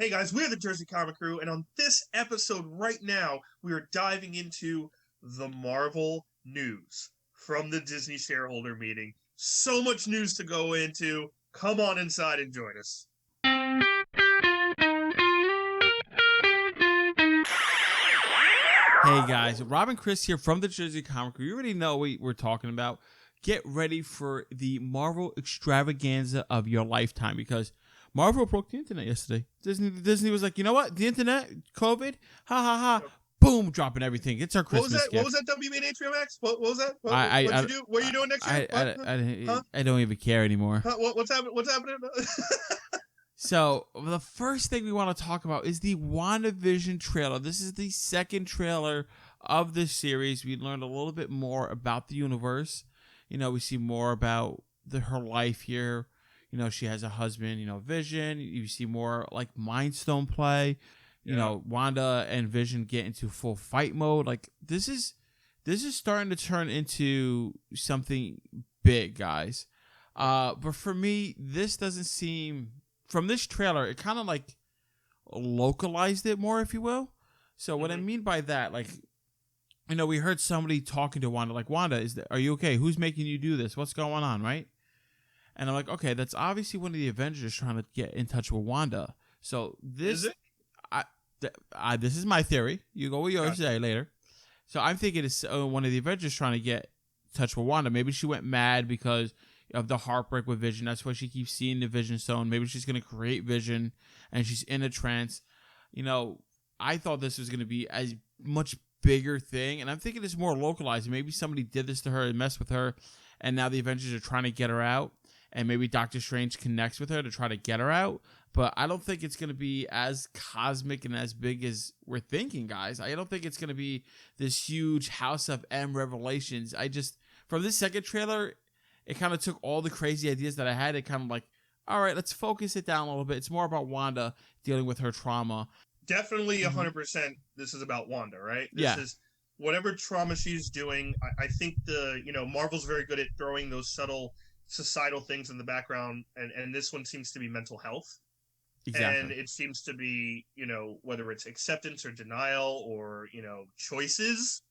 Hey guys, we're the Jersey Comic Crew, and on this episode right now, we are diving into the Marvel news from the Disney shareholder meeting. So much news to go into. Come on inside and join us. Hey guys, Rob and Chris here from the Jersey Comic Crew. You already know what we're talking about. Get ready for the Marvel extravaganza of your lifetime because Marvel broke the internet yesterday. Disney was like, you know what? The internet, COVID, ha ha ha, boom, dropping everything. It's our Christmas gift. What was that? WB and HBO Max? What was that? What'd you do? What are you doing next year? I don't even care anymore. What's happening? What's happening? So, the first thing we want to talk about is the Wandavision trailer. This is the second trailer of this series. We learned a little bit more about the universe. You know, we see more about her life here. You know, she has a husband, Vision. You see more like Mind Stone play. You know, Wanda and Vision get into full fight mode. Like, this is starting to turn into something big, guys. But for me, this doesn't seem... From this trailer, it kind of like localized it more, if you will. So what I mean by that, like, we heard somebody talking to Wanda, like, Wanda, are you okay? Who's making you do this? What's going on, right? And I'm like, okay, that's obviously one of the Avengers trying to get in touch with Wanda. So this, Is it? This is my theory. You go with yours today later. So I'm thinking it's one of the Avengers trying to get in touch with Wanda. Maybe she went mad because of the heartbreak with Vision. That's why she keeps seeing the Vision Stone. Maybe she's going to create Vision and she's in a trance. I thought this was going to be a much bigger thing, and I'm thinking it's more localized. Maybe somebody did this to her and messed with her, and now the Avengers are trying to get her out, and maybe Doctor Strange connects with her to try to get her out. But I don't think it's going to be as cosmic and as big as we're thinking, guys. I don't think it's going to be this huge House of M revelations. From this second trailer, it kind of took all the crazy ideas that I had. It kind of like, all right, let's focus it down a little bit. It's more about Wanda dealing with her trauma. Definitely 100%. This is about Wanda, right? This is whatever trauma she's doing. I think Marvel's very good at throwing those subtle societal things in the background, and this one seems to be mental health. Exactly. And it seems to be, whether it's acceptance or denial or, choices.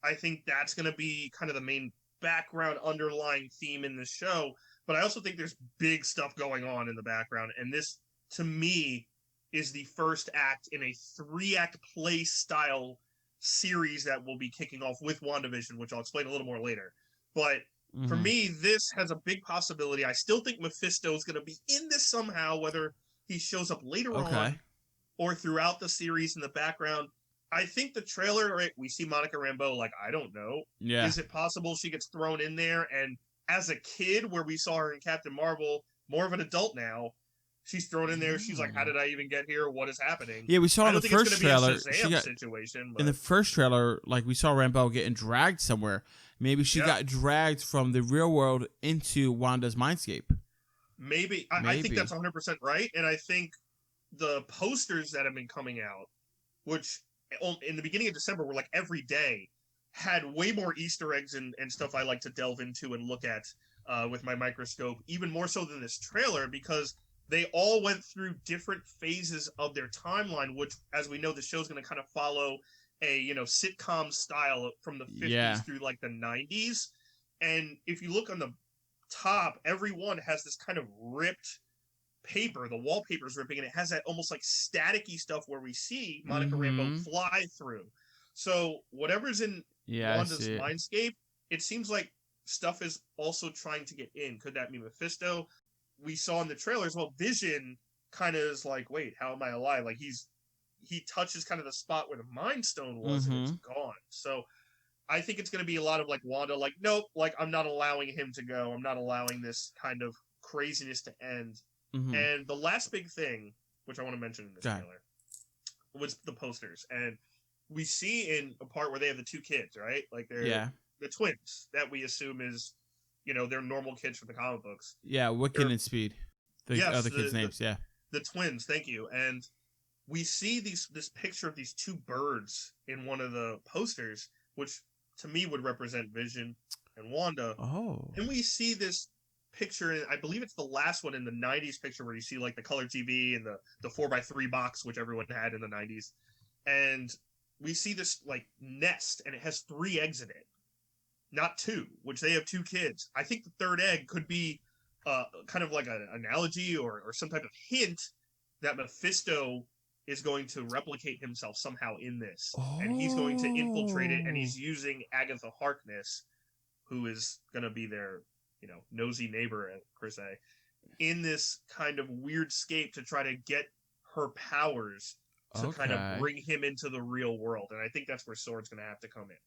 I think that's going to be kind of the main background underlying theme in this show. But I also think there's big stuff going on in the background. And this, to me, is the first act in a 3-act play style series that will be kicking off with WandaVision, which I'll explain a little more later. But for me, this has a big possibility. I still think Mephisto is going to be in this somehow, whether he shows up later on or throughout the series in the background. I think the trailer, right, we see Monica Rambeau, like, I don't know. Yeah. Is it possible she gets thrown in there? And as a kid, where we saw her in Captain Marvel, more of an adult now, she's thrown in there. She's like, how did I even get here? What is happening? Yeah, we saw in the first trailer. Situation, but... In the first trailer, like, we saw Rambeau getting dragged somewhere. Maybe she got dragged from the real world into Wanda's mindscape. Maybe. I think that's 100% right. And I think the posters that have been coming out, which in the beginning of December were like every day, had way more Easter eggs and stuff I like to delve into and look at with my microscope, even more so than this trailer, because they all went through different phases of their timeline, which, as we know, the show's going to kind of follow a sitcom style from the 50s through like the 90s. And if you look on the top, every one has this kind of ripped paper. The wallpaper's ripping, and it has that almost like staticky stuff where we see Monica Rambeau fly through. So whatever's in Wanda's mindscape, it seems like stuff is also trying to get in. Could that be Mephisto? We saw in the trailers, Vision kind of is like, wait, how am I alive? Like, he touches kind of the spot where the Mind Stone was, and it's gone. So I think it's going to be a lot of like Wanda, like, nope, like, I'm not allowing him to go. I'm not allowing this kind of craziness to end. And the last big thing, which I want to mention in this trailer, was the posters. And we see in a part where they have the 2 kids, right? Like, they're the twins that we assume is, they're normal kids from the comic books. Yeah, Wiccan and Speed. The other kids' names, The twins, thank you. And we see this picture of these 2 birds in one of the posters, which to me would represent Vision and Wanda. Oh. And we see this picture, I believe it's the last one in the 90s picture where you see like the color TV and the 4x3 box, which everyone had in the 90s. And we see this like nest and it has 3 eggs in it, not 2, which they have 2 kids. I think the third egg could be kind of like an analogy or some type of hint that Mephisto is going to replicate himself somehow in this. And he's going to infiltrate it, and he's using Agatha Harkness, who is going to be their, nosy neighbor, per se, in this kind of weird scape to try to get her powers to kind of bring him into the real world. And I think that's where Sword's going to have to come in.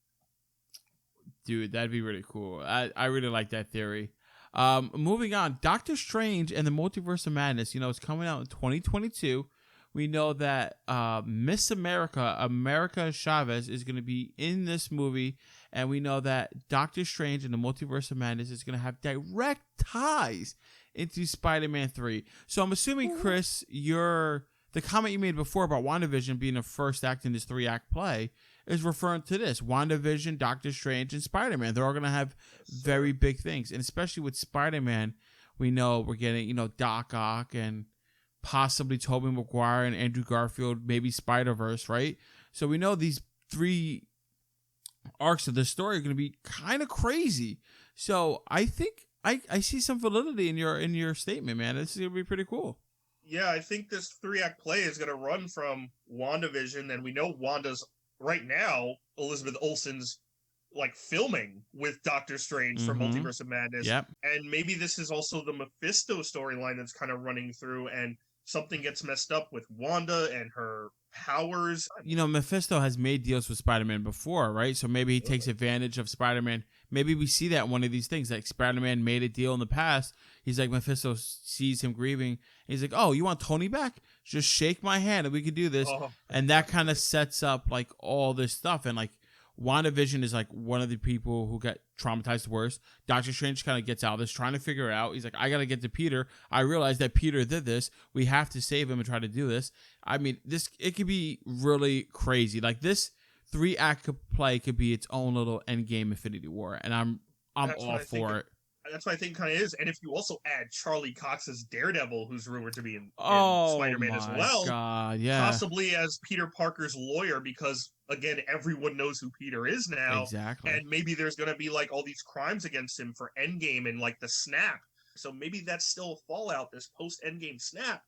Dude, that'd be really cool. I really like that theory. Moving on, Doctor Strange and the Multiverse of Madness, it's coming out in 2022. We know that Miss America Chavez, is going to be in this movie. And we know that Doctor Strange and the Multiverse of Madness is going to have direct ties into Spider-Man 3. So I'm assuming, Chris, the comment you made before about WandaVision being the first act in this 3-act play is referring to this. WandaVision, Doctor Strange, and Spider-Man. They're all going to have very big things. And especially with Spider-Man, we know we're getting, Doc Ock and possibly Tobey Maguire and Andrew Garfield, maybe Spider-Verse, right? So we know these 3 arcs of the story are going to be kind of crazy. So I think I see some validity in your statement, man. This is going to be pretty cool. Yeah, I think this 3-act play is going to run from WandaVision, and we know Wanda's right now, Elizabeth Olsen's like filming with Doctor Strange for Multiverse of Madness. Yep. And maybe this is also the Mephisto storyline that's kind of running through, and something gets messed up with Wanda and her powers. Mephisto has made deals with Spider-Man before, right? So maybe he takes advantage of Spider-Man. Maybe we see that in one of these things. Like Spider-Man made a deal in the past. He's like, Mephisto sees him grieving. He's like, oh, you want Tony back? Just shake my hand and we can do this. And that kind of sets up like all this stuff. And like WandaVision is like one of the people who got traumatized the worst. Doctor Strange kind of gets out of this, trying to figure it out. He's like, I got to get to Peter. I realize that Peter did this. We have to save him and try to do this. I mean, it could be really crazy. Like this 3-act play could be its own little Endgame Infinity War. And I'm all for it. That's what I think kind of is. And if you also add Charlie Cox's Daredevil, who's rumored to be in Spider-Man as well, God, yeah. Possibly as Peter Parker's lawyer, because again, everyone knows who Peter is now. Exactly. And maybe there's going to be like all these crimes against him for Endgame and like the snap. So maybe that's still a fallout, this post-Endgame snap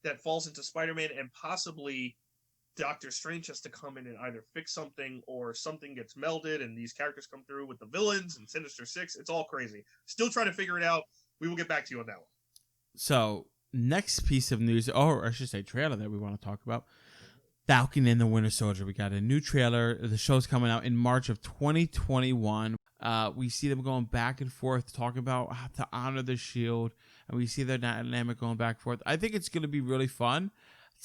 that falls into Spider-Man, and possibly Doctor Strange has to come in and either fix something or something gets melded and these characters come through with the villains and Sinister Six. It's all crazy. Still trying to figure it out. We will get back to you on that one. So, next piece of news, or I should say trailer that we want to talk about, Falcon and the Winter Soldier. We got a new trailer. The show's coming out in March of 2021. We see them going back and forth, talking about how to honor the shield, and we see their dynamic going back and forth. I think it's going to be really fun.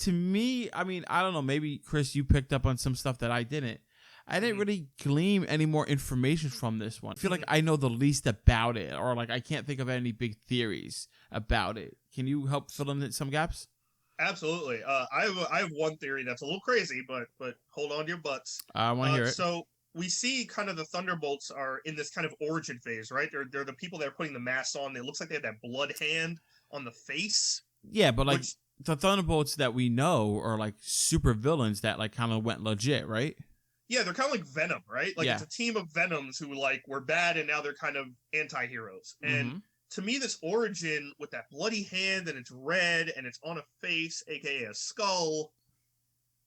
To me, I mean, I don't know, maybe, Chris, you picked up on some stuff that I didn't. I didn't really glean any more information from this one. I feel like I know the least about it, or like I can't think of any big theories about it. Can you help fill in some gaps? Absolutely. I have one theory that's a little crazy, but hold on to your butts. I want to hear it. So we see kind of the Thunderbolts are in this kind of origin phase, right? They're the people that are putting the masks on. It looks like they have that blood hand on the face. Yeah, but like the Thunderbolts that we know are like super villains that like kind of went legit, right? Yeah, they're kind of like Venom, right? Like it's a team of Venoms who like were bad and now they're kind of anti-heroes. And to me, this origin with that bloody hand and it's red and it's on a face, aka a skull,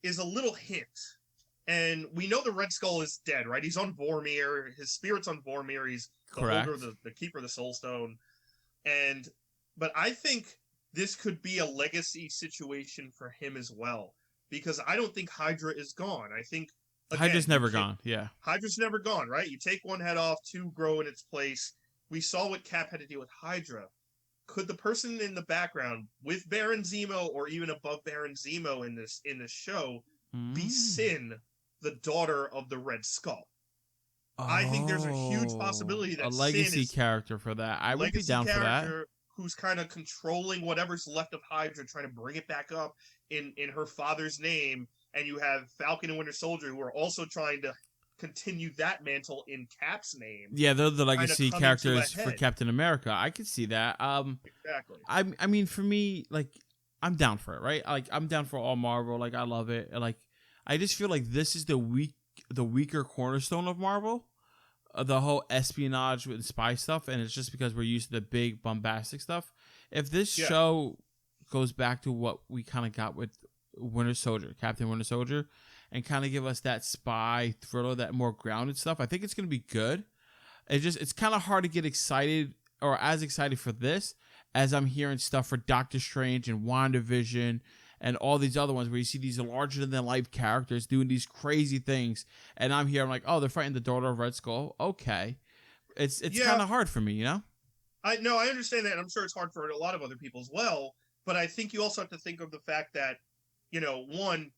is a little hint. And we know the Red Skull is dead, right? He's on Vormir. His spirit's on Vormir. He's the holder of the keeper of the Soul Stone. But I think this could be a legacy situation for him as well. Because I don't think Hydra is gone. I think Hydra's never gone, yeah. Hydra's never gone, right? You take one head off, 2 grow in its place. We saw what Cap had to deal with Hydra. Could the person in the background with Baron Zemo or even above Baron Zemo in this show be Sin, the daughter of the Red Skull? I think there's a huge possibility that a legacy Sin is character for that. I would be down for that. Who's kind of controlling whatever's left of Hydra, trying to bring it back up in her father's name. And you have Falcon and Winter Soldier who are also trying to continue that mantle in Cap's name. Yeah, they're the legacy characters for Captain America. I could see that. Exactly. I mean, for me, like, I'm down for it, right? Like, I'm down for all Marvel. Like, I love it. Like, I just feel like this is the weaker cornerstone of Marvel. The whole espionage with spy stuff, and it's just because we're used to the big bombastic stuff. If this show goes back to what we kind of got with Winter Soldier, Captain Winter Soldier, and kind of give us that spy thriller, that more grounded stuff, I think it's going to be good. It's kind of hard to get excited or as excited for this as I'm hearing stuff for Doctor Strange and WandaVision and all these other ones where you see these larger than life characters doing these crazy things, and I'm here, I'm like, oh, they're fighting the daughter of Red Skull. Okay, it's kind of hard for me, you know. I understand that, and I'm sure it's hard for a lot of other people as well. But I think you also have to think of the fact that, one,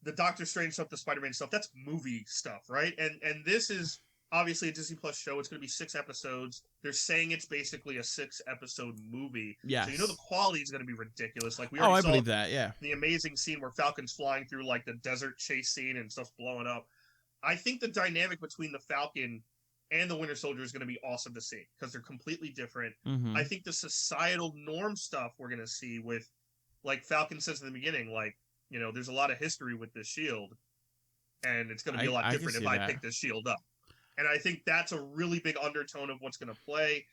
the Doctor Strange stuff, the Spider-Man stuff, that's movie stuff, right? And this is obviously a Disney Plus show. It's going to be 6 episodes. They're saying it's basically a 6-episode movie. Yeah. So the quality is going to be ridiculous. Like I believe that. Yeah. The amazing scene where Falcon's flying through like the desert chase scene and stuff's blowing up. I think the dynamic between the Falcon and the Winter Soldier is going to be awesome to see because they're completely different. Mm-hmm. I think the societal norm stuff we're going to see with, like Falcon says in the beginning, like, there's a lot of history with this shield, and it's going to be a lot different if I pick this shield up. And I think that's a really big undertone of what's going to play.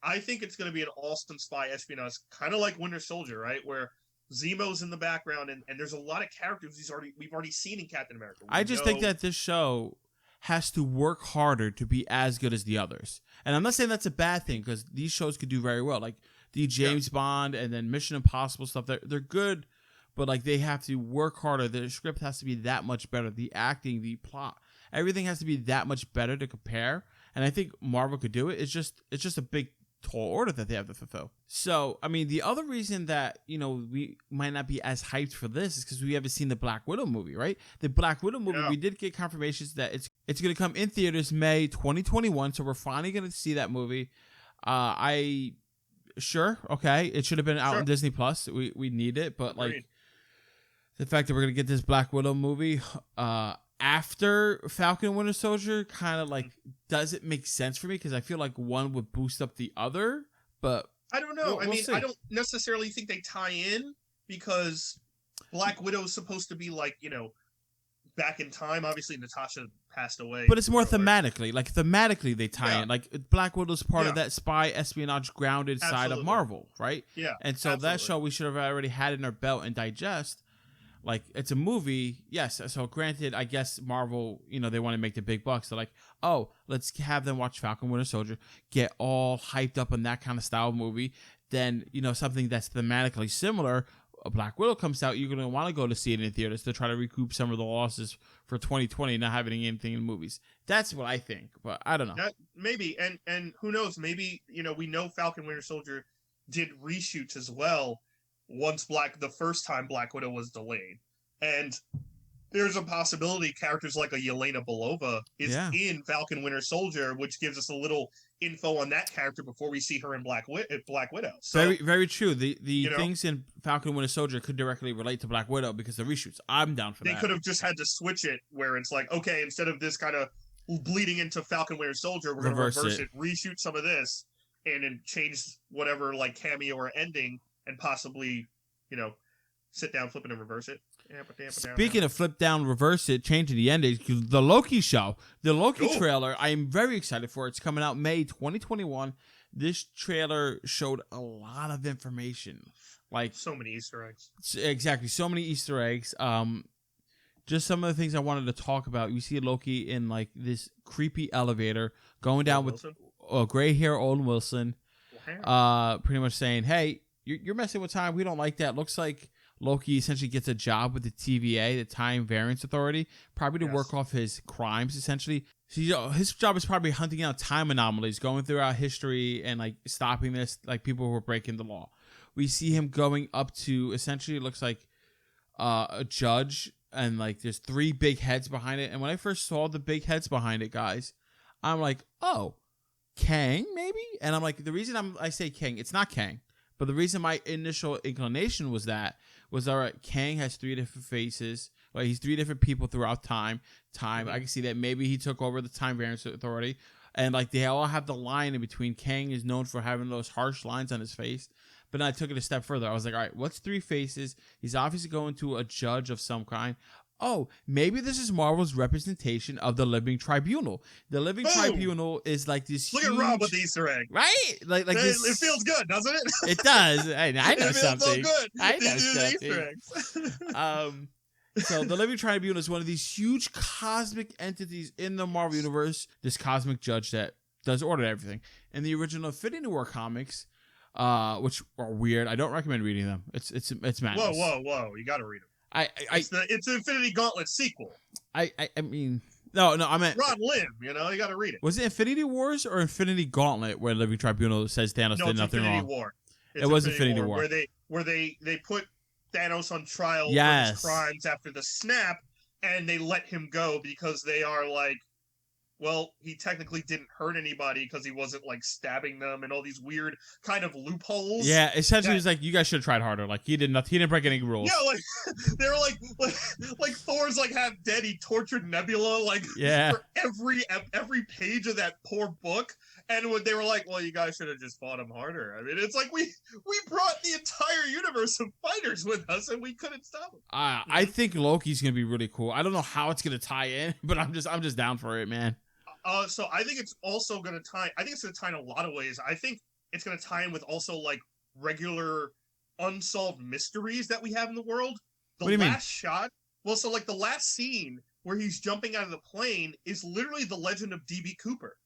I think it's going to be an awesome spy espionage, kind of like Winter Soldier, right? Where Zemo's in the background, and there's a lot of characters we've already seen in Captain America. I just think that this show has to work harder to be as good as the others. And I'm not saying that's a bad thing, because these shows could do very well. Like the James Bond and then Mission Impossible stuff, they're good, but like they have to work harder. The script has to be that much better. The acting, the plot, everything has to be that much better to compare. And I think Marvel could do it. It's just a big tall order that they have to fulfill. So, I mean, the other reason that, we might not be as hyped for this is because we haven't seen the Black Widow movie, right? The Black Widow movie, we did get confirmations that it's going to come in theaters May 2021, so we're finally going to see that movie. Sure, okay, it should have been out on Disney Plus. We need it, but like the fact that we're going to get this Black Widow movie after Falcon Winter Soldier kind of like doesn't make sense for me, because I feel like one would boost up the other, but I don't know. I mean, I don't necessarily think they tie in, because Black Widow is supposed to be like, back in time. Obviously, Natasha passed away. But it's more thematically. Like, thematically, they tie in. Like, Black Widow's part of that spy espionage grounded side of Marvel, right? Yeah. And so that show we should have already had in our belt and digest. Like, it's a movie, yes. So, granted, I guess Marvel, they want to make the big bucks. They're like, oh, let's have them watch Falcon Winter Soldier, get all hyped up on that kind of style movie. Then, something that's thematically similar, a Black Widow comes out, you're going to want to go to see it in theaters to try to recoup some of the losses for 2020, not having anything in movies. That's what I think, but I don't know. Maybe, and who knows, maybe, we know Falcon Winter Soldier did reshoots as well once the first time Black Widow was delayed. And there's a possibility characters like a Yelena Belova is in Falcon Winter Soldier, which gives us a little info on that character before we see her in Black Widow. So, very, very true. The things in Falcon Winter Soldier could directly relate to Black Widow because of the reshoots. I'm down for that. They could have just had to switch it where it's like, okay, instead of this kind of bleeding into Falcon Winter Soldier, we're going to reverse it, reshoot some of this, and then change whatever like cameo or ending, and possibly, sit down, flip it, and reverse it. Speaking of flip down, reverse it, changing the ending, the Loki show, the Loki trailer, I am very excited for. It's coming out May 2021. This trailer showed a lot of information, like so many Easter eggs. Exactly, so many Easter eggs. Just some of the things I wanted to talk about. You see Loki in like this creepy elevator going down with gray hair, Owen Wilson, pretty much saying, "Hey, you're messing with time. We don't like that." Looks like Loki essentially gets a job with the TVA, the Time Variance Authority, probably to work off his crimes, essentially. So, his job is probably hunting out time anomalies, going throughout history and like stopping this, like people who are breaking the law. We see him going up to, essentially, it looks like a judge, and like there's 3 big heads behind it. And when I first saw the big heads behind it, guys, I'm like, oh, Kang, maybe? And I'm like, the reason I say Kang, it's not Kang. But the reason my initial inclination was was, all right, Kang has 3 different faces. Like, he's 3 different people throughout time. Mm-hmm. I can see that maybe he took over the Time Variance Authority. And, like, they all have the line in between. Kang is known for having those harsh lines on his face. But then I took it a step further. I was like, all right, what's 3 faces? He's obviously going to a judge of some kind. Oh, maybe this is Marvel's representation of the Living Tribunal. The Living Tribunal is like this Look huge... at Rob with the Easter egg. Right? Like this... It feels good, doesn't it? It does. I know it something. Feels so good. I know something. Easter eggs. So the Living Tribunal is one of these huge cosmic entities in the Marvel Universe. This cosmic judge that does order everything. In the original Infinity War comics, which are weird. I don't recommend reading them. It's madness. Whoa! You got to read them. It's the Infinity Gauntlet sequel. I mean, no, I meant Ron Lim. You got to read it. Was it Infinity Wars or Infinity Gauntlet where Living Tribunal says Thanos did nothing Infinity wrong? War. It was Infinity War where they put Thanos on trial for his crimes after the snap, and they let him go because they are like, well, he technically didn't hurt anybody because he wasn't like stabbing them and all these weird kind of loopholes. Yeah, essentially, it was like, you guys should have tried harder. Like, he didn't break any rules. Yeah, like they were like Thor's like half dead. He tortured Nebula for every page of that poor book. And when they were like, well, you guys should have just fought him harder. I mean, it's like we brought the entire universe of fighters with us, and we couldn't stop him. I think Loki's gonna be really cool. I don't know how it's gonna tie in, but I'm just down for it, man. So I think it's also going to tie. I think it's going to tie in a lot of ways. I think it's going to tie in with also like regular unsolved mysteries that we have in the world. What do you mean? Shot. Well, so like the last scene where he's jumping out of the plane is literally the legend of DB Cooper.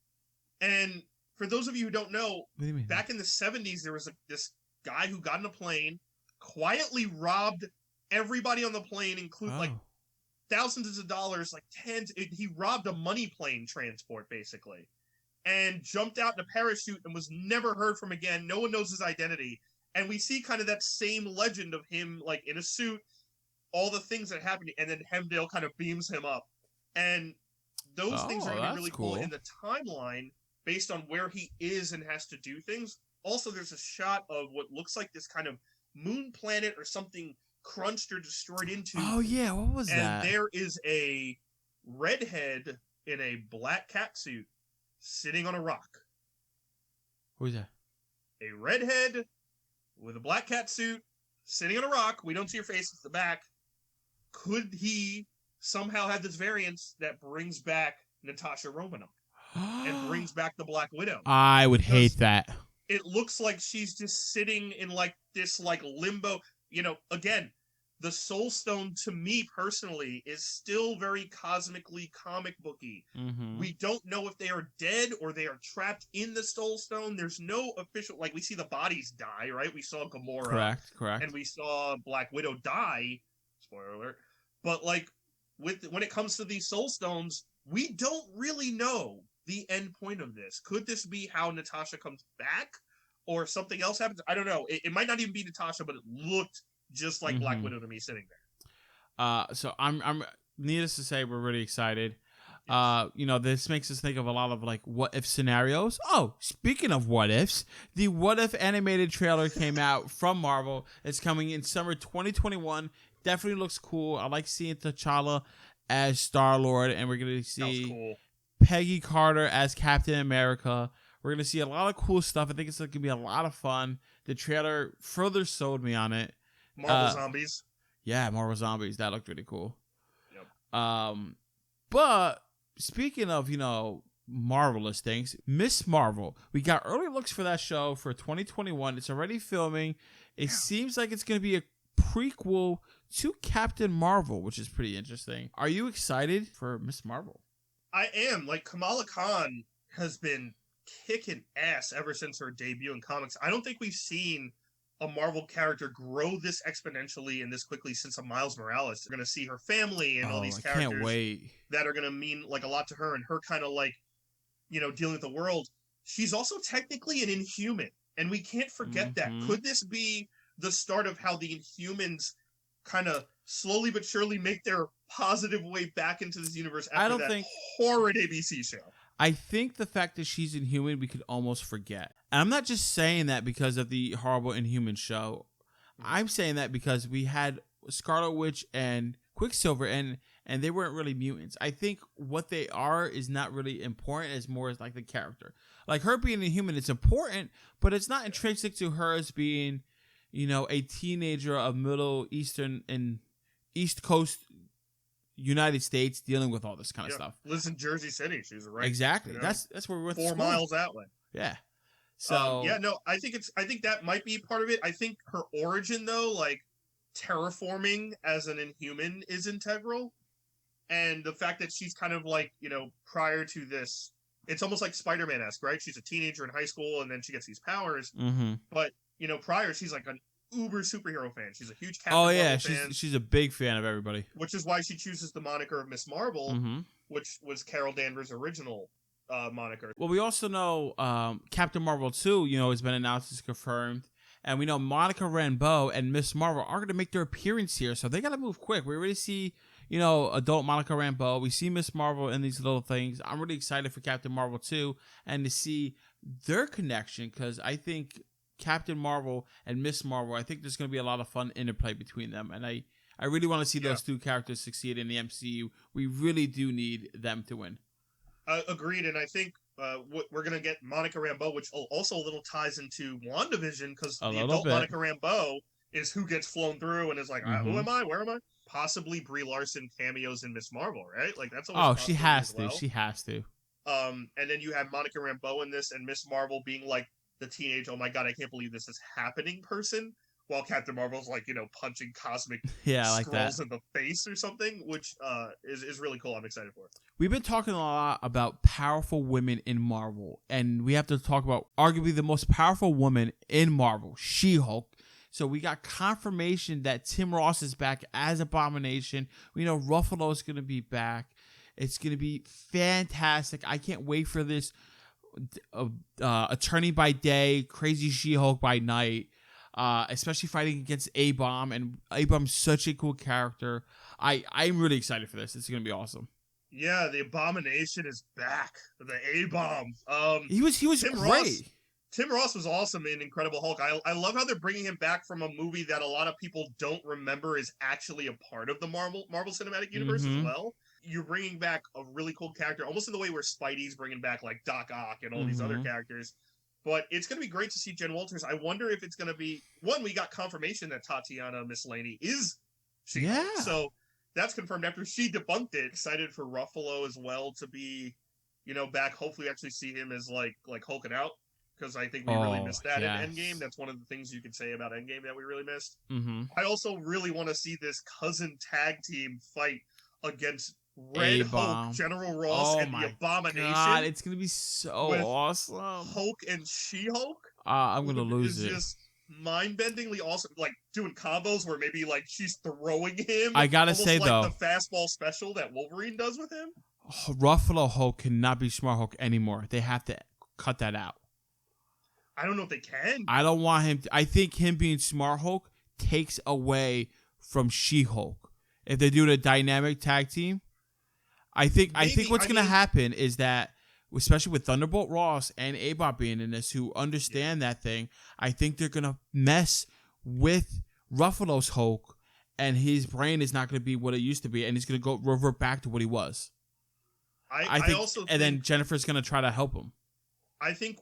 And for those of you who don't know, back in the 70s, there was this guy who got in a plane, quietly robbed everybody on the plane, including like thousands of dollars, like tens. He robbed a money plane transport, basically, and jumped out in a parachute and was never heard from again. No one knows his identity. And we see kind of that same legend of him, like in a suit, all the things that happened, and then Hemdale kind of beams him up. And those things are going to be really cool in the timeline based on where he is and has to do things. Also, there's a shot of what looks like this kind of moon planet or something crunched or destroyed into. Oh yeah, what was that? And there is a redhead in a black catsuit sitting on a rock. Who's that? A redhead with a black catsuit sitting on a rock. We don't see her face, it's the back. Could he somehow have this variance that brings back Natasha Romanoff and brings back the Black Widow? I would hate that. It looks like she's just sitting in like this like limbo. Again, the Soul Stone to me personally is still very cosmically comic booky. Mm-hmm. We don't know if they are dead or they are trapped in the Soul Stone. There's no official, like we see the bodies die, right? We saw Gamora. Correct. And we saw Black Widow die. Spoiler alert. But like when it comes to these Soul Stones, we don't really know the end point of this. Could this be how Natasha comes back? Or something else happens? I don't know. It might not even be Natasha, but it looked just like Black Widow to me sitting there. So I'm needless to say, we're really excited. Yes. This makes us think of a lot of like what if scenarios. Oh, speaking of what ifs, the What If animated trailer came out from Marvel. It's coming in summer 2021. Definitely looks cool. I like seeing T'Challa as Star-Lord, and we're gonna see Peggy Carter as Captain America. We're going to see a lot of cool stuff. I think it's going to be a lot of fun. The trailer further sold me on it. Marvel Zombies. Yeah, Marvel Zombies. That looked really cool. Yep. But speaking of, marvelous things, Miss Marvel. We got early looks for that show for 2021. It's already filming. It seems like it's going to be a prequel to Captain Marvel, which is pretty interesting. Are you excited for Miss Marvel? I am. Like, Kamala Khan has been kicking ass ever since her debut in comics. I don't think we've seen a Marvel character grow this exponentially and this quickly since a Miles Morales. We're going to see her family and all these characters that are going to mean like a lot to her, and her kind of like, dealing with the world. She's also technically an Inhuman, and we can't forget that. Could this be the start of how the Inhumans kind of slowly but surely make their positive way back into this universe after that horrid ABC show? I think the fact that she's Inhuman, we could almost forget. And I'm not just saying that because of the horrible Inhuman show. I'm saying that because we had Scarlet Witch and Quicksilver, and they weren't really mutants. I think what they are is not really important, as more as like the character. Like her being a human, it's important, but it's not intrinsic to her as being, a teenager of Middle Eastern and East Coast United States dealing with all this kind of stuff. Lives in Jersey City. She's right. Exactly. That's where we went. 4 miles that way. Yeah. So I think that might be part of it. I think her origin though, like terraforming as an Inhuman, is integral, and the fact that she's kind of like prior to this, it's almost like Spider-Man-esque, right? She's a teenager in high school, and then she gets these powers. Mm-hmm. But prior, she's like an uber superhero fan. She's a huge Captain Marvel fan. She's a big fan of everybody, which is why she chooses the moniker of Miss Marvel, which was Carol Danvers' original moniker. Well, we also know Captain Marvel 2, has been announced, is confirmed. And we know Monica Rambeau and Miss Marvel are going to make their appearance here, so they got to move quick. We already see, adult Monica Rambeau. We see Miss Marvel in these little things. I'm really excited for Captain Marvel 2 and to see their connection, because I think Captain Marvel and Miss Marvel, I think there's going to be a lot of fun interplay between them. And I really want to see those two characters succeed in the MCU. We really do need them to win. Agreed, and I think we're going to get Monica Rambeau, which also a little ties into WandaVision, because the adult Monica Rambeau is who gets flown through and is like, who am I? Where am I? Possibly Brie Larson cameos in Miss Marvel, right? Like that's she has to. She has to. And then you have Monica Rambeau in this, and Miss Marvel being like the teenage, oh my god, I can't believe this is happening person, while Captain Marvel's like, punching cosmic scrolls in the face or something, which is really cool. I'm excited for it. We've been talking a lot about powerful women in Marvel, and we have to talk about arguably the most powerful woman in Marvel, She-Hulk. So we got confirmation that Tim Ross is back as Abomination. We know Ruffalo is going to be back. It's going to be fantastic. I can't wait for this Attorney by day, crazy She-Hulk by night. Especially fighting against A-Bomb, and A-Bomb's such a cool character. I'm really excited for this. It's going to be awesome. Yeah, the Abomination is back. The A-Bomb. He was great. Tim Ross was awesome in Incredible Hulk. I love how they're bringing him back from a movie that a lot of people don't remember is actually a part of the Marvel Cinematic Universe as well. You're bringing back a really cool character, almost in the way where Spidey's bringing back like Doc Ock and all these other characters. But it's going to be great to see Jen Walters. I wonder if it's going to be... One, we got confirmation that Tatiana Maslany is She-Hulk. Yeah. So that's confirmed after she debunked it. Excited for Ruffalo as well to be, back. Hopefully actually see him as like hulking out. Because I think we really missed that in Endgame. That's one of the things you could say about Endgame that we really missed. I also really want to see this cousin tag team fight against Red Hulk, General Ross, and the Abomination. God, it's gonna be so awesome. Hulk and She-Hulk. I'm gonna lose it. Just mind-bendingly awesome. Like doing combos where maybe like she's throwing him. I gotta say like though, the fastball special that Wolverine does with him. Ruffalo Hulk cannot be Smart Hulk anymore. They have to cut that out. I don't know if they can. I don't want him. I think him being Smart Hulk takes away from She-Hulk. If they do a dynamic tag team. I think what's going to happen is that, especially with Thunderbolt Ross and A-Bot being in this, who understand that thing, I think they're going to mess with Ruffalo's Hulk, and his brain is not going to be what it used to be, and he's going to revert back to what he was. I think, then Jennifer's going to try to help him. I think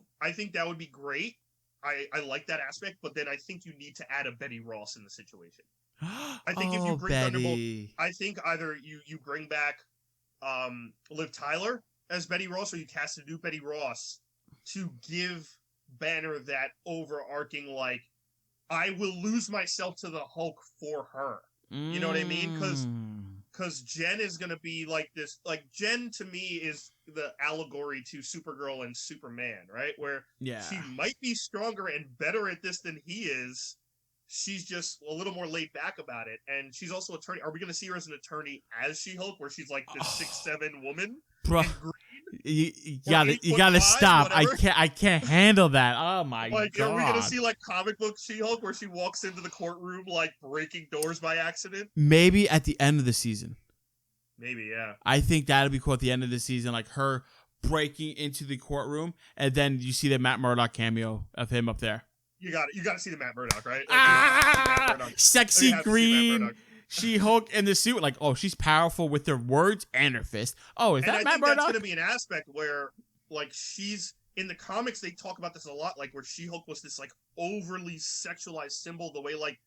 that would be great. I like that aspect, but then I think you need to add a Betty Ross in the situation. I think if you bring Thunderbolt, I think either you bring back Liv Tyler as Betty Ross, or you cast a new Betty Ross to give Banner that overarching, like, I will lose myself to the Hulk for her. You know what I mean? Because Jen is going to be like this. Like, Jen, to me, is the allegory to Supergirl and Superman, right? Where she might be stronger and better at this than he is. She's just a little more laid back about it. And she's also an attorney. Are we going to see her as an attorney as She-Hulk, where she's like this 6'7" woman? Bro, you gotta stop. Whatever. I can't handle that. Oh my god. Are we gonna see like comic book She-Hulk where she walks into the courtroom like breaking doors by accident? Maybe at the end of the season. Maybe, yeah. I think that'll be cool at the end of the season, like her breaking into the courtroom, and then you see the Matt Murdock cameo of him up there. You got to see the Matt Murdock, right? Sexy green She-Hulk in the suit, like, oh, she's powerful with her words and her fist. Oh, is that Matt Murdock? That's going to be an aspect where, like, she's in the comics. They talk about this a lot, like where She-Hulk was this like overly sexualized symbol, the way like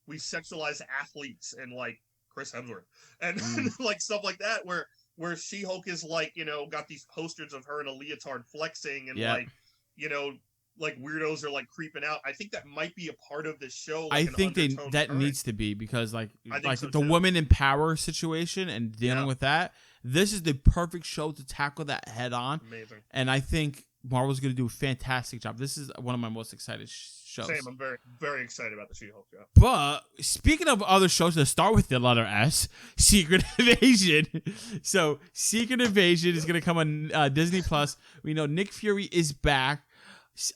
we sexualize athletes and like Chris Hemsworth and like stuff like that, where She-Hulk is like, you know, got these posters of her in a leotard flexing and like, you know, like weirdos are like creeping out. I think that might be a part of this show. Like I think that needs to be, because like so the woman in power situation and dealing with that, this is the perfect show to tackle that head on. Amazing. And I think Marvel's going to do a fantastic job. This is one of my most excited shows. Same. I'm very, very excited about the She-Hulk show. But speaking of other shows that start with the letter S, Secret Invasion. So Secret Invasion is going to come on Disney Plus. We know Nick Fury is back.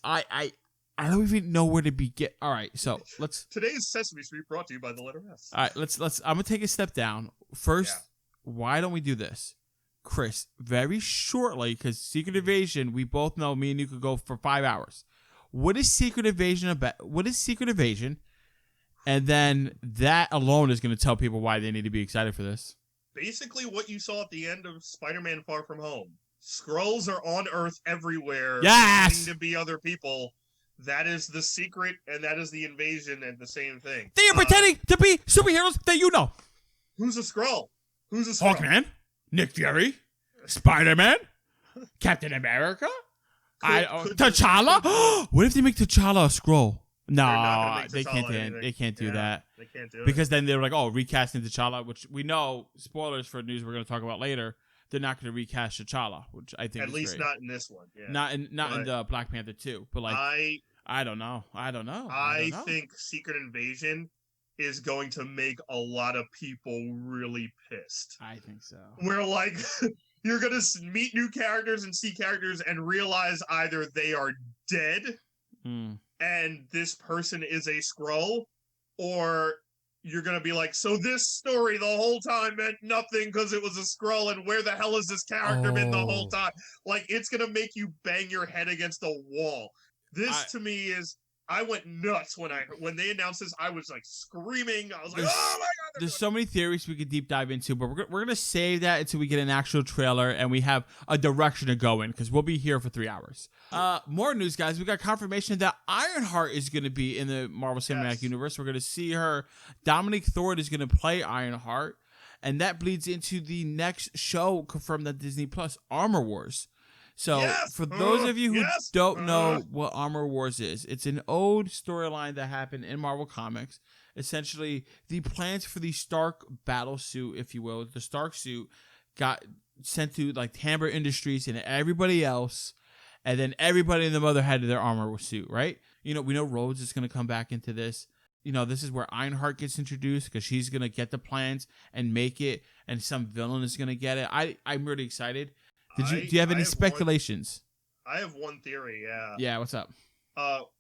I don't even know where to begin. All right, so let's. Today's Sesame Street brought to you by the letter S. All right, let's. I'm gonna take a step down first. Why don't we do this, Chris? Very shortly, because Secret Invasion, we both know. Me and you could go for 5 hours. What is Secret Invasion about? What is Secret Invasion? And then that alone is going to tell people why they need to be excited for this. Basically, what you saw at the end of Spider-Man: Far From Home. Skrulls are on Earth everywhere. Yes! Pretending to be other people. That is the secret, and that is the invasion, and the same thing. They are pretending to be superheroes that you know. Who's a Skrull? Who's a Skrull? Hawkman, Nick Fury, Spider-Man, Captain America, T'Challa. What if they make T'Challa a Skrull? No, they can't. They can't do that. They can't do it. Because then they're like, oh, recasting T'Challa, which we know, spoilers for news we're going to talk about later, they're not going to recast T'Challa, which I think at is least great. not in this one. Yeah. Not in the Black Panther 2. But like, I don't know. I think Secret Invasion is going to make a lot of people really pissed. I think so. Where like you're going to meet new characters and see characters and realize either they are dead and this person is a Skrull, or you're going to be like, so this story the whole time meant nothing because it was a Skrull, and where the hell has this character been the whole time? Like, it's going to make you bang your head against a wall. This, to me, is... I went nuts when they announced this. I was, like, screaming. I was like, oh, my God! There's so many theories we could deep dive into, but we're going to save that until we get an actual trailer and we have a direction to go in, because we'll be here for 3 hours. More news, guys. We got confirmation that Ironheart is going to be in the Marvel Cinematic Universe. We're going to see her. Dominic Thorne is going to play Ironheart, and that bleeds into the next show confirmed on Disney Plus, Armor Wars. So for those of you who don't know what Armor Wars is, it's an old storyline that happened in Marvel Comics. Essentially, the plans for the Stark battle suit, if you will, the Stark suit, got sent to like Hammer Industries and everybody else, and then everybody in the Mother had their armor suit, right? You know, we know Rhodes is going to come back into this. You know, this is where Ironheart gets introduced, because she's going to get the plans and make it, and some villain is going to get it. I'm really excited. Do you have any speculations? I have one theory, yeah. Yeah, what's up?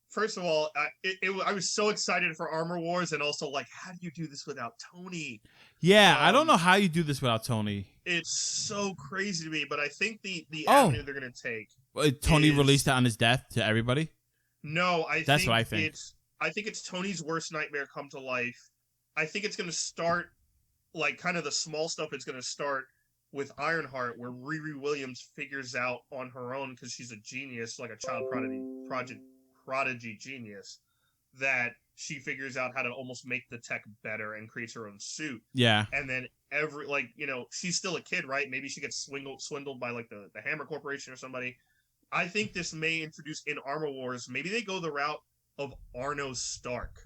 First of all, I was so excited for Armor Wars, and also, like, how do you do this without Tony? Yeah, I don't know how you do this without Tony. It's so crazy to me, but I think the avenue they're going to take... Tony released it on his death to everybody? No, That's what I think. I think it's Tony's worst nightmare come to life. I think it's going to start, like, kind of the small stuff is going to start with Ironheart, where Riri Williams figures out on her own, because she's a genius, like a child prodigy genius, that she figures out how to almost make the tech better and creates her own suit. Yeah. And then she's still a kid, right? Maybe she gets swindled by like the Hammer Corporation or somebody. I think this may introduce in Armor Wars, maybe they go the route of Arno Stark,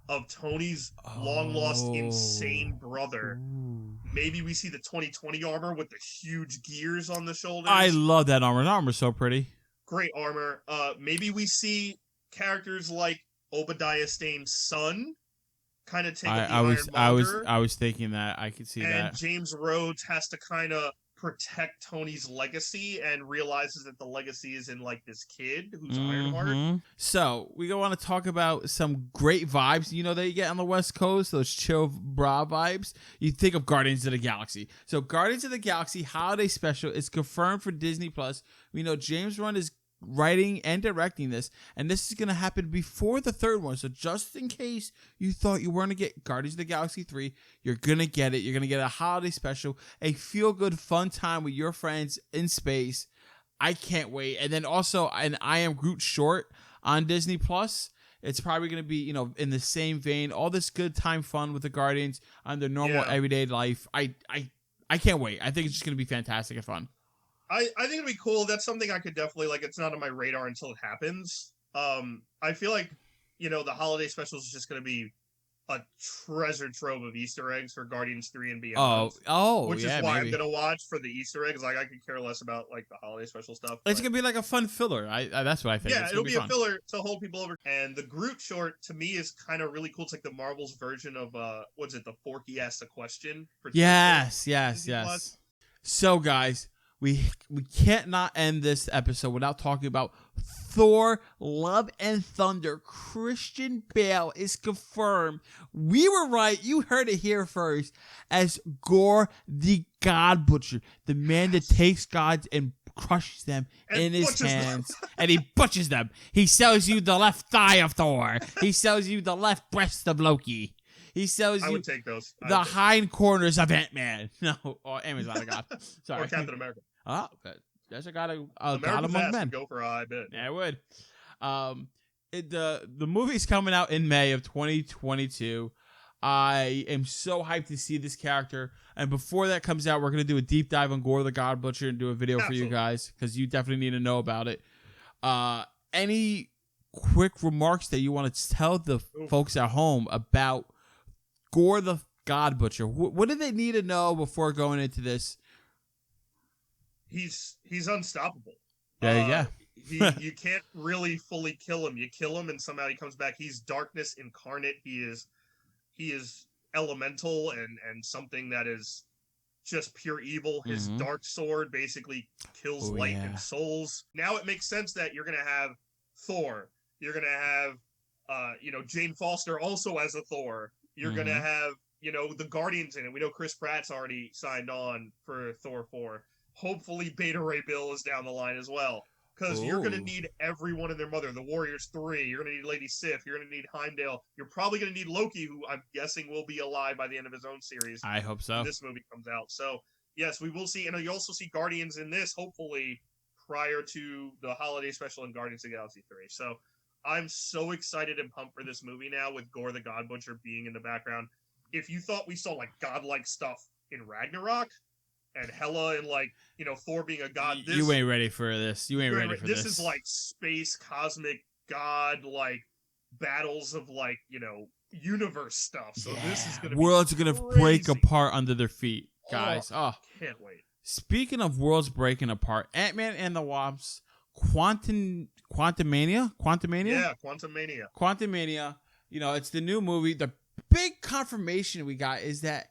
of Tony's long-lost insane brother. Ooh. Maybe we see the 2020 armor with the huge gears on the shoulders. I love that armor. That armor's so pretty. Great armor. Maybe we see characters like Obadiah Stane's son kind of take I was thinking that. I could see that. And James Rhodes has to kind of protect Tony's legacy and realizes that the legacy is in like this kid who's Ironheart. So we want to talk about some great vibes, you know, that you get on the West Coast, those chill bra vibes. You think of Guardians of the Galaxy. So Guardians of the Galaxy Holiday Special is confirmed for Disney Plus. We know James Gunn writing and directing this, and this is going to happen before the third one. So just in case you thought you weren't going to get Guardians of the Galaxy 3, you're going to get it. You're going to get a holiday special, a feel-good, fun time with your friends in space. I can't wait. And then also an I Am Groot short on Disney Plus. It's probably going to be, in the same vein, all this good time fun with the Guardians on their normal everyday life. I can't wait. I think it's just going to be fantastic and fun. I think it'd be cool. That's something I could definitely, it's not on my radar until it happens. I feel like, the holiday special is just going to be a treasure trove of Easter eggs for Guardians 3 and beyond. Which is why I'm going to watch for the Easter eggs. I could care less about, the holiday special stuff. It's going to be like a fun filler. That's what I think. Yeah, it'll be a filler to hold people over. And the Groot short, to me, is kind of really cool. It's like the Marvel's version of, the Forky Asked a Question? Yes. So, guys, we can't not end this episode without talking about Thor Love and Thunder. Christian Bale is confirmed. We were right. You heard it here first. As Gorr the God Butcher, the man that takes gods and crushes them in his hands. And he butchers them. He sells you the left thigh of Thor. He sells you the left breast of Loki. He sells you would take those. the hind corners of AntMan. No, or Ant-Man's not a god. Sorry. Or Captain America. Oh, that's a god among men. Go for a high bit. Yeah, I would. The movie's coming out in May of 2022. I am so hyped to see this character. And before that comes out, we're going to do a deep dive on Gorr the God Butcher and do a video for you guys because you definitely need to know about it. Any quick remarks that you want to tell the folks at home about Gorr the God Butcher? What do they need to know before going into this? He's unstoppable. Yeah. You can't really fully kill him. You kill him and somehow he comes back. He's darkness incarnate. He is elemental and something that is just pure evil. His dark sword basically kills light and souls. Now it makes sense that you're going to have Thor. You're going to have Jane Foster also as a Thor. You're going to have the Guardians in it. We know Chris Pratt's already signed on for Thor 4. Hopefully Beta Ray Bill is down the line as well. Because you're going to need everyone and their mother. The Warriors 3. You're going to need Lady Sif. You're going to need Heimdall. You're probably going to need Loki, who I'm guessing will be alive by the end of his own series. I hope so. When this movie comes out. So, yes, we will see. And you also see Guardians in this, hopefully, prior to the holiday special in Guardians of the Galaxy 3. So, I'm so excited and pumped for this movie now with Gorr the God Butcher being in the background. If you thought we saw, godlike stuff in Ragnarok, and Hela and Thor being a god. You ain't ready for this. You ain't ready for this. This is space, cosmic, god, battles of universe stuff. So this is gonna worlds are gonna break apart under their feet, guys. Can't wait. Speaking of worlds breaking apart, Ant-Man and the Wasp, Quantumania. Yeah, Quantumania. Quantumania. It's the new movie. The big confirmation we got is that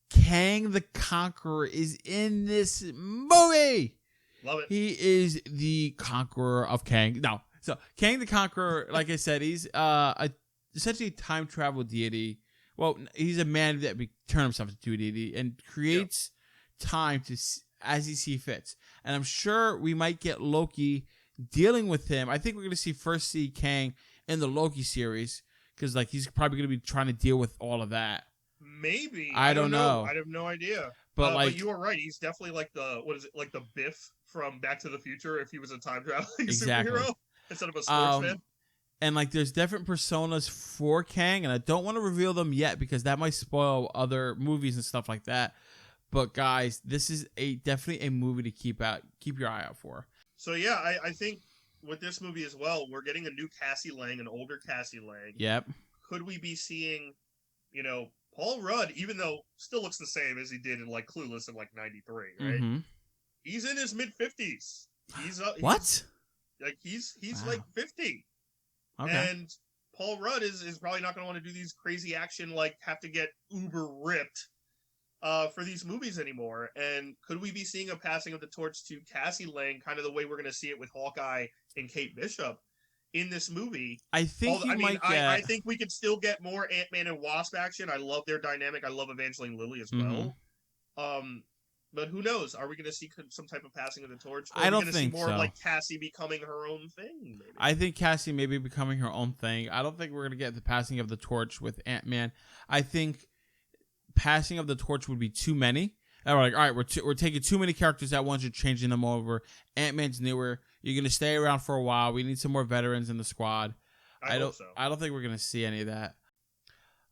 Kang the Conqueror is in this movie. Love it. He is the conqueror of Kang. No. So Kang the Conqueror, like I said, he's essentially a time travel deity. Well, he's a man that turns himself into a deity and creates time as he sees fits. And I'm sure we might get Loki dealing with him. I think we're going to first see Kang in the Loki series because he's probably going to be trying to deal with all of that. Maybe. I don't know. I have no idea. But you were right. He's definitely the Biff from Back to the Future if he was a time traveling superhero instead of a sportsman. And there's different personas for Kang, and I don't want to reveal them yet because that might spoil other movies and stuff like that. But guys, this is definitely a movie to keep your eye out for. So yeah, I think with this movie as well, we're getting a new Cassie Lang, an older Cassie Lang. Yep. Could we be seeing, Paul Rudd, even though still looks the same as he did in Clueless in 93, right? Mm-hmm. He's in his mid-50s. What? He's 50. Okay. And Paul Rudd is probably not going to want to do these crazy action have to get uber ripped for these movies anymore. And could we be seeing a passing of the torch to Cassie Lang, kind of the way we're going to see it with Hawkeye and Kate Bishop in this movie? I think I think we could still get more Ant-Man and Wasp action. I love their dynamic. I love Evangeline Lilly as well. But who knows? Are we going to see some type of passing of the torch? Or I don't are we going to see think more so. of like Cassie becoming her own thing? Maybe? I think Cassie may be becoming her own thing. I don't think we're going to get the passing of the torch with Ant-Man. I think passing of the torch would be too many. And we're like, all right, we're taking too many characters at once. You're changing them over. Ant-Man's newer. You're going to stay around for a while. We need some more veterans in the squad. I don't think we're going to see any of that.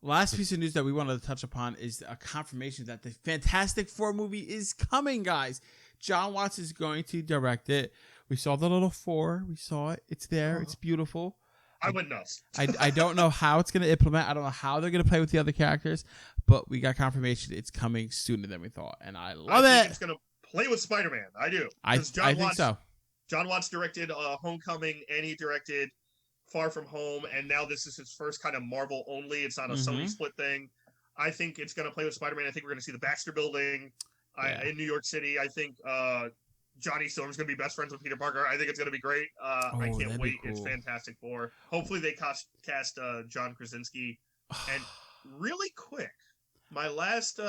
Last piece of news that we wanted to touch upon is a confirmation that the Fantastic Four movie is coming, guys. John Watts is going to direct it. We saw the little 4. We saw it. It's there. It's beautiful. I went nuts. I don't know how it's going to implement. I don't know how they're going to play with the other characters, but we got confirmation it's coming sooner than we thought, and I love it. I think it's going to play with Spider-Man. I do. I think so. John Watts directed Homecoming, and he directed Far From Home, and now this is his first kind of Marvel only. It's not a Sony split thing. I think it's going to play with Spider-Man. I think we're going to see the Baxter Building in New York City. I think Johnny Storm's going to be best friends with Peter Parker. I think it's going to be great. I can't wait. Cool. It's Fantastic Four. Hopefully they cast John Krasinski. And really quick, my last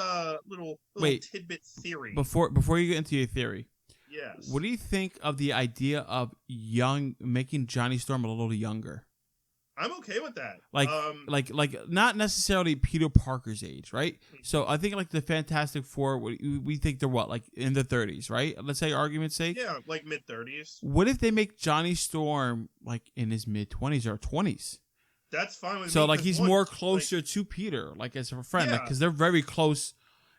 little tidbit theory. Before you get into your theory. Yes. What do you think of the idea of making Johnny Storm a little younger? I'm okay with that. Like not necessarily Peter Parker's age, right? So I think like the Fantastic Four, we think they're what, like in the 30s, right? Let's say argument's sake. Yeah, like mid 30s. What if they make Johnny Storm like in his mid 20s or 20s? That's fine with me. So like he's more closer to Peter, like as a friend, because they're very close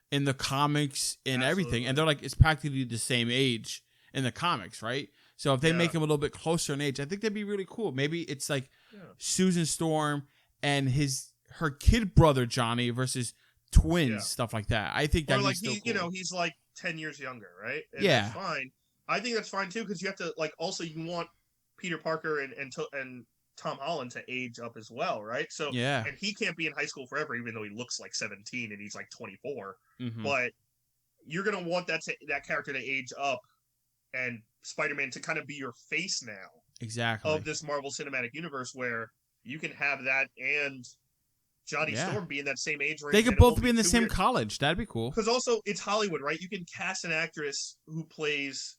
in the comics and everything, and they're like it's practically the same age in the comics, right? So if they make him a little bit closer in age, I think that'd be really cool. Maybe it's like Susan Storm and her kid brother Johnny versus twins, stuff like that. I think that'd be still cool. He's like 10 years younger, right? And that's fine. I think that's fine too, because you have to like also you want Peter Parker and Tom Holland to age up as well, right? So and he can't be in high school forever, even though he looks like 17 and he's like 24. But you're gonna want that character to age up, and Spider-Man to kind of be your face now, of this Marvel Cinematic Universe, where you can have that and Johnny Storm be in that same age range. They could both be in the same college. That'd be cool. Because also it's Hollywood, right? You can cast an actress who plays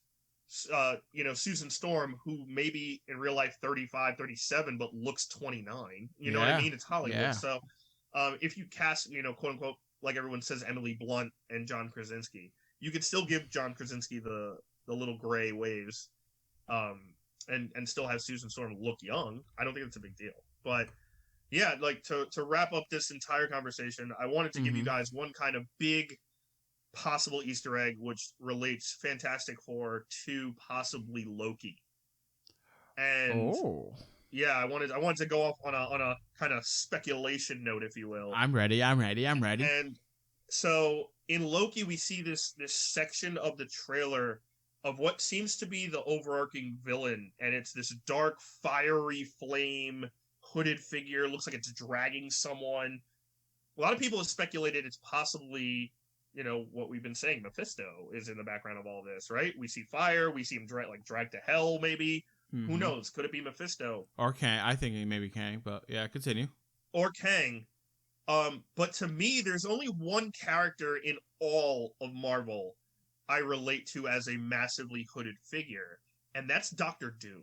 Susan Storm, who maybe in real life 35, 37, but looks 29. You know what I mean? It's Hollywood. Yeah. So if you cast, quote unquote, like everyone says, Emily Blunt and John Krasinski, you could still give John Krasinski the little gray waves, and still have Susan Storm look young. I don't think it's a big deal. But yeah, like to wrap up this entire conversation, I wanted to give you guys one kind of big possible Easter egg, which relates Fantastic Four to possibly Loki. And I wanted to go off on a kind of speculation note, if you will. I'm ready. And so in Loki, we see this section of the trailer of what seems to be the overarching villain, and it's this dark, fiery flame hooded figure. Looks like it's dragging someone. A lot of people have speculated it's possibly, what we've been saying, Mephisto is in the background of all this, right? We see fire, we see him dragged to hell, maybe. Who knows? Could it be Mephisto? Or Kang. I think maybe Kang, but yeah, continue. Or Kang. But to me, there's only one character in all of Marvel I relate to as a massively hooded figure, and that's Doctor Doom.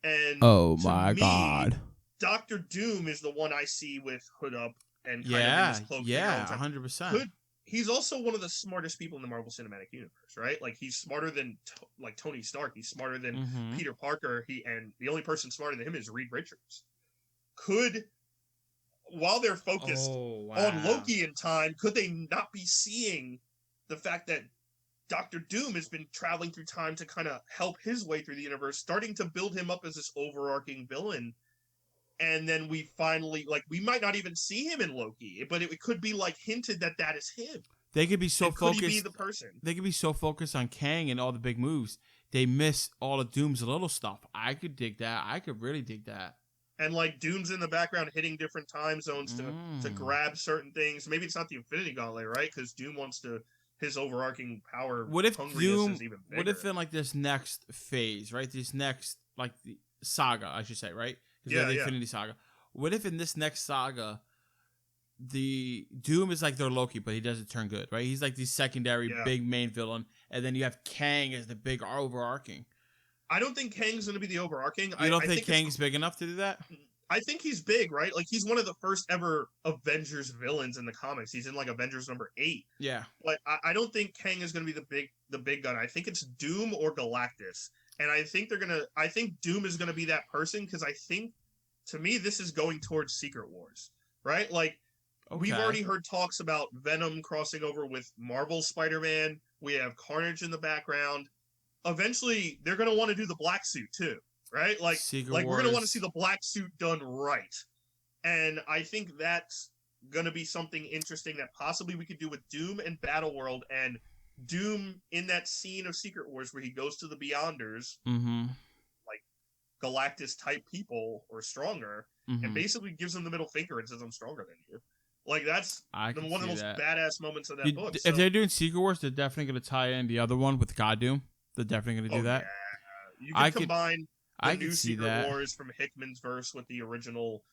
And oh my God, Doctor Doom is the one I see with hood up and kind of in his cloak. 100%. He's also one of the smartest people in the Marvel Cinematic Universe, right? Like he's smarter than Tony Stark. He's smarter than Peter Parker. And the only person smarter than him is Reed Richards. While they're focused on Loki in time, could they not be seeing the fact that Doctor Doom has been traveling through time to kind of help his way through the universe, starting to build him up as this overarching villain? And then we finally, we might not even see him in Loki, but it could be hinted that is him. They could be so focused. Could he be the person? They could be so focused on Kang and all the big moves, they miss all of Doom's little stuff. I could dig that. I could really dig that. And Doom's in the background hitting different time zones to grab certain things. Maybe it's not the Infinity Gauntlet, right? Because Doom wants to. His overarching power. What if Doom? Is even bigger. What if in this next phase, right? This next the saga, I should say, right? The Infinity Saga. What if in this next saga, the Doom is like their Loki, but he doesn't turn good, right? He's like the secondary big main villain, and then you have Kang as the big overarching. I don't think Kang's going to be the overarching. You don't think Kang's big enough to do that? I think he's big, right? Like, he's one of the first ever Avengers villains in the comics. He's in like Avengers number 8. Yeah. But I don't think Kang is going to be the big gun. I think it's Doom or Galactus. And I think Doom is going to be that person, because I think, to me, this is going towards Secret Wars, right? Like, we've already heard talks about Venom crossing over with Marvel Spider-Man. We have Carnage in the background. Eventually, they're going to want to do the black suit too, right? Like we're going to want to see the black suit done right. And I think that's going to be something interesting that possibly we could do with Doom and Battleworld, and Doom in that scene of Secret Wars where he goes to the Beyonders, like Galactus type people or stronger, and basically gives them the middle finger and says, "I'm stronger than you." Like, that's one of the most badass moments of that book. If they're doing Secret Wars, they're definitely going to tie in the other one with God Doom. They're definitely going to do that. Yeah. You can combine the new Secret Wars from Hickman's verse with the original,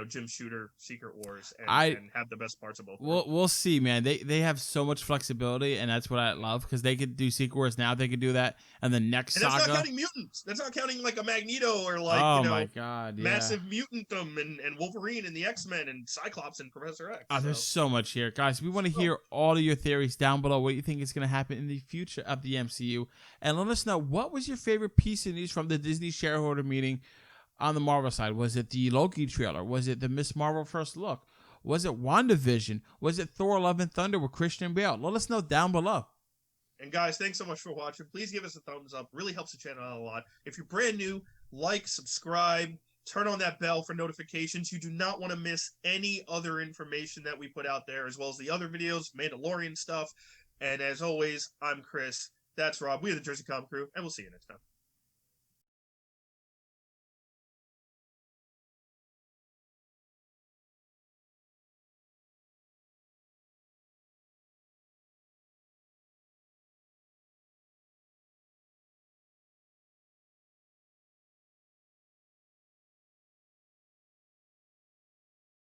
Jim Shooter Secret Wars, and have the best parts of both. We'll see, man. They have so much flexibility, and that's what I love, because they could do Secret Wars now. They could do that, and the next saga. That's not counting mutants. That's not counting like a Magneto or like my God, massive mutantum and Wolverine and the X-Men and Cyclops and Professor X. There's so much here, guys. We want to hear all of your theories down below. What you think is going to happen in the future of the MCU, and let us know, what was your favorite piece of news from the Disney shareholder meeting. On the Marvel side, was it the Loki trailer? Was it the Miss Marvel first look? Was it WandaVision? Was it Thor Love and Thunder with Christian Bale? Let us know down below. And guys, thanks so much for watching. Please give us a thumbs up. Really helps the channel out a lot. If you're brand new, like, subscribe, turn on that bell for notifications. You do not want to miss any other information that we put out there, as well as the other videos, Mandalorian stuff. And as always, I'm Chris. That's Rob. We are the Jersey Comic Crew, and we'll see you next time.